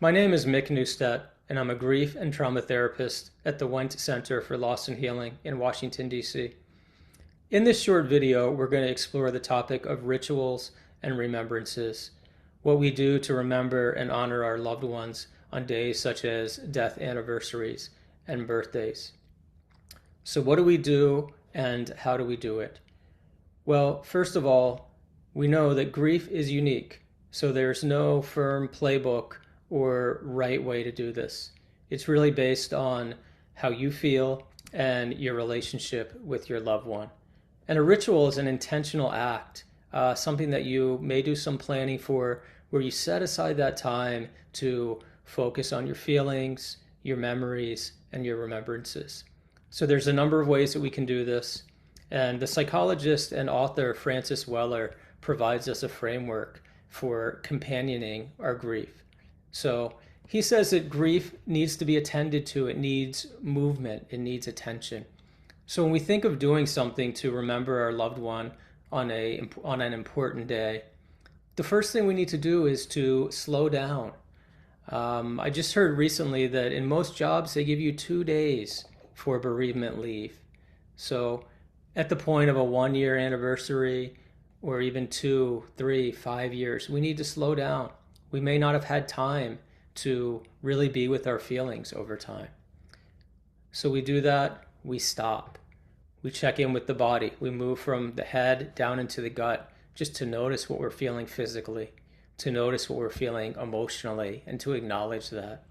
My name is Mick Neustadt, and I'm a grief and trauma therapist at the Went Center for Loss and Healing in Washington, D.C. In this short video, we're going to explore the topic of rituals and remembrances, what we do to remember and honor our loved ones on days such as death anniversaries and birthdays. So what do we do and how do we do it? Well, first of all, we know that grief is unique, so there's no firm playbook or right way to do this. It's really based on how you feel and your relationship with your loved one. And a ritual is an intentional act, something that you may do some planning for, where you set aside that time to focus on your feelings, your memories, and your remembrances. So there's a number of ways that we can do this. And the psychologist and author Francis Weller provides us a framework for companioning our grief. So he says that grief needs to be attended to. It needs movement. It needs attention. So when we think of doing something to remember our loved one on an important day, the first thing we need to do is to slow down. I just heard recently that in most jobs, they give you 2 days for bereavement leave. So at the point of a 1-year anniversary, or even 2, 3, 5 years, we need to slow down. We may not have had time to really be with our feelings over time. So we do that, we stop. We check in with the body. We move from the head down into the gut just to notice what we're feeling physically, to notice what we're feeling emotionally, and to acknowledge that.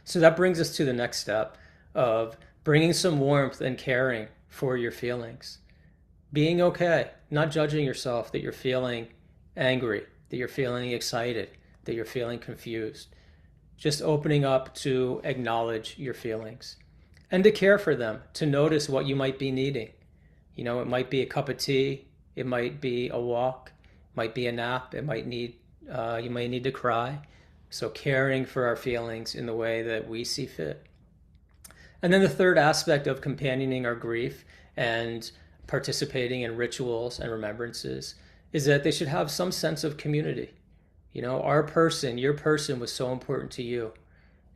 So that brings us to the next step of bringing some warmth and caring for your feelings. Being okay, not judging yourself that you're feeling angry, that you're feeling excited, that you're feeling confused. Just opening up to acknowledge your feelings and to care for them, to notice what you might be needing. You know, it might be a cup of tea, it might be a walk, it might be a nap, you might need to cry. So caring for our feelings in the way that we see fit. And then the third aspect of companioning our grief and participating in rituals and remembrances is that they should have some sense of community. You know, your person was so important to you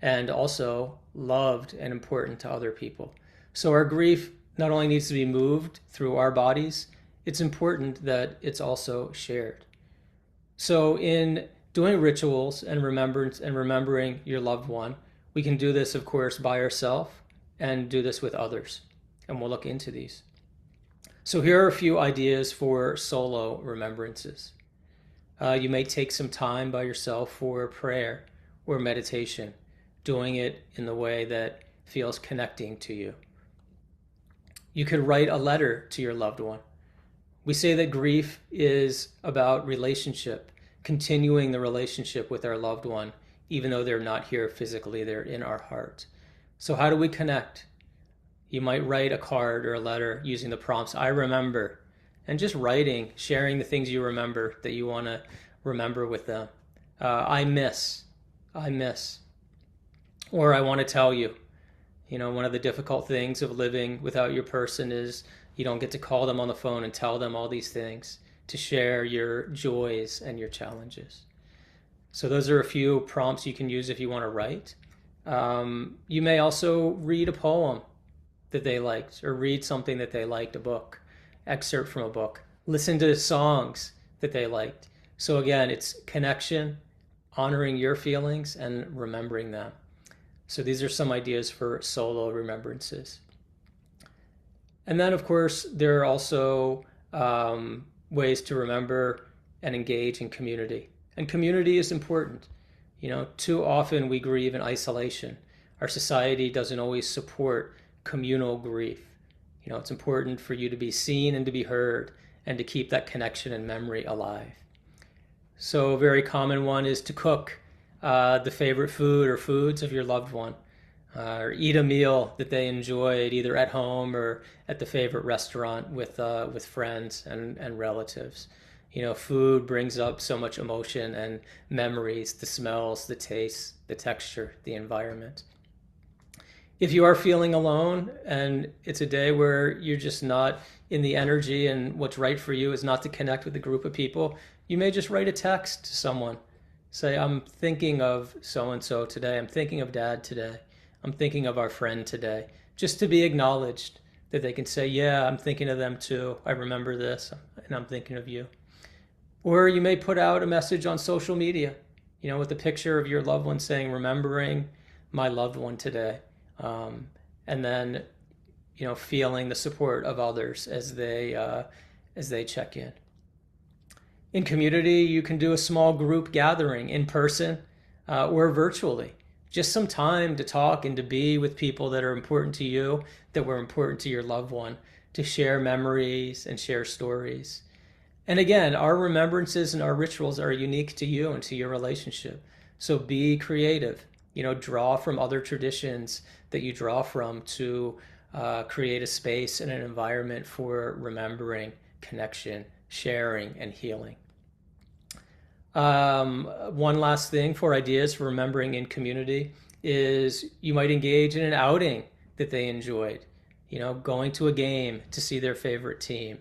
and also loved and important to other people. So our grief not only needs to be moved through our bodies, it's important that it's also shared. So in doing rituals and remembering your loved one, we can do this, of course, by ourselves and do this with others. And we'll look into these. So here are a few ideas for solo remembrances. You may take some time by yourself for prayer or meditation, doing it in the way that feels connecting to you. You could write a letter to your loved one. We say that grief is about relationship, continuing the relationship with our loved one, even though they're not here physically, they're in our heart. So how do we connect? You might write a card or a letter using the prompts, I remember, and just writing, sharing the things you remember that you want to remember with them. I miss, or I want to tell you. You know, one of the difficult things of living without your person is you don't get to call them on the phone and tell them all these things, to share your joys and your challenges. So those are a few prompts you can use if you want to write. You may also read a poem that they liked, or read something that they liked, a book, excerpt from a book, listen to songs that they liked. So again, it's connection, honoring your feelings, and remembering them. So these are some ideas for solo remembrances. And then, of course, there are also ways to remember and engage in community. And community is important. You know, too often we grieve in isolation. Our society doesn't always support communal grief. You know, it's important for you to be seen and to be heard and to keep that connection and memory alive. So a very common one is to cook the favorite food or foods of your loved one, or eat a meal that they enjoyed either at home or at the favorite restaurant with friends and relatives. You know, food brings up so much emotion and memories, the smells, the tastes, the texture, the environment. If you are feeling alone and it's a day where you're just not in the energy and what's right for you is not to connect with a group of people, you may just write a text to someone Say, I'm thinking of so-and-so today. I'm thinking of dad today. I'm thinking of our friend today. Just to be acknowledged, that they can say, yeah, I'm thinking of them too. I remember this and I'm thinking of you. Or you may put out a message on social media, with a picture of your loved one saying, remembering my loved one today. And then, feeling the support of others as they check in. In community, you can do a small group gathering in person or virtually. Just some time to talk and to be with people that are important to you, that were important to your loved one, to share memories and share stories. And again, our remembrances and our rituals are unique to you and to your relationship. So be creative. Draw from other traditions that you draw from to create a space and an environment for remembering, connection, sharing, and healing. One last thing for ideas for remembering in community is you might engage in an outing that they enjoyed, going to a game to see their favorite team,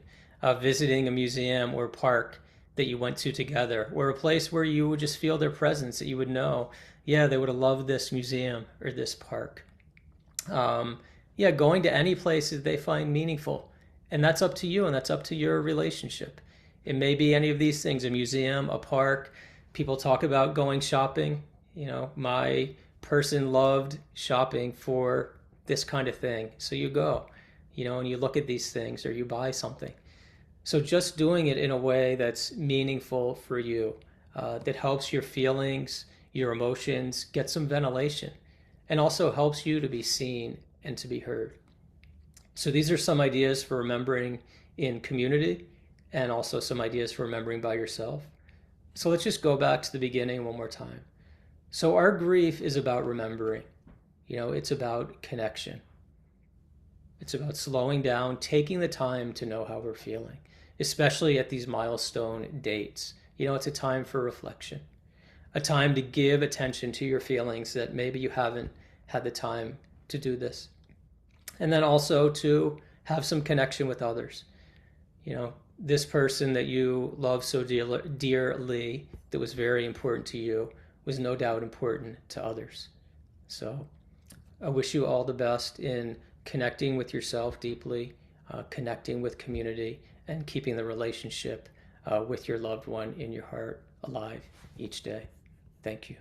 visiting a museum or park that you went to together, or a place where you would just feel their presence, that you would know, yeah, they would have loved this museum or this park. Going to any place that they find meaningful. And that's up to you, and that's up to your relationship. It may be any of these things, a museum, a park. People talk about going shopping. My person loved shopping for this kind of thing. So you go, and you look at these things or you buy something. So just doing it in a way that's meaningful for you, that helps your feelings, your emotions get some ventilation, and also helps you to be seen and to be heard. So these are some ideas for remembering in community, and also some ideas for remembering by yourself. So let's just go back to the beginning one more time. So our grief is about remembering. It's about connection. It's about slowing down, taking the time to know how we're feeling, especially at these milestone dates. It's a time for reflection, a time to give attention to your feelings that maybe you haven't had the time to do this. And then also to have some connection with others. This person that you love so dearly, that was very important to you, was no doubt important to others. So I wish you all the best in connecting with yourself deeply, connecting with community, and keeping the relationship with your loved one in your heart alive each day. Thank you.